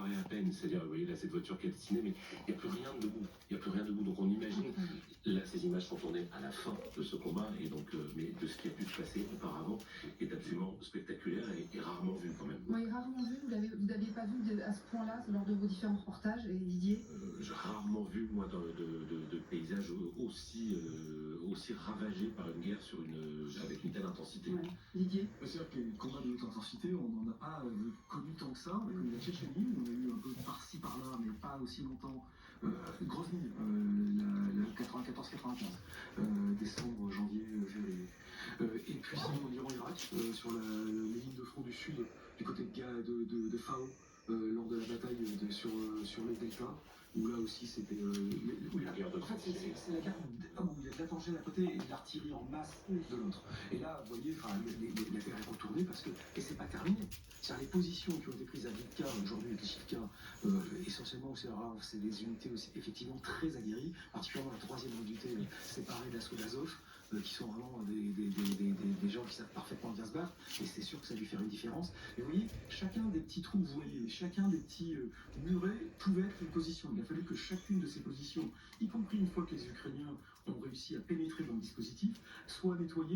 apparaît à peine. C'est-à-dire, vous voyez là cette voiture calcinée, mais il n'y a plus rien debout. Il n'y a plus rien debout. Donc on imagine, là ces images sont tournées à la fin de ce combat, et donc, mais de ce qui a pu se passer auparavant est absolument spectaculaire et rarement vu quand même. Oui, rarement vu. Vous n'aviez pas vu à ce point-là lors de vos différents reportages, et Didier? J'ai rarement vu, moi, de paysages aussi ravagés par une guerre avec une telle intensité. Ouais. Didier? C'est-à-dire que les combats de haute intensité, on n'en a pas connu tant que ça. On a connu la Tchétchénie, on a eu un peu par-ci par-là, mais pas aussi longtemps. Grozny, la 94-95, décembre, janvier, février. Et puis sinon, l'Iran-Irak, sur les lignes de front du sud, du côté de Fao, lors de la bataille sur les deltas, où là aussi c'était. La guerre de En fait, c'est la guerre où il y a de l'attention d'un côté et de l'artillerie en masse de l'autre. Et là, vous voyez, la guerre est retournée parce que. Et c'est pas terminé. C'est-à-dire les positions qui ont été prises à Vitka, aujourd'hui avec les Chitka, essentiellement, c'est des unités aussi effectivement très aguerries, particulièrement la troisième unité séparée d'assaut d'Azov, qui sont vraiment des gens qui savent parfaitement bien se battre, et c'est sûr que ça a dû faire une différence. Et vous voyez, chacun des petits trous que vous voyez, chacun des petits murets pouvait être une position. Il a fallu que chacune de ces positions, y compris une fois que les Ukrainiens ont réussi à pénétrer dans le dispositif, soit nettoyée.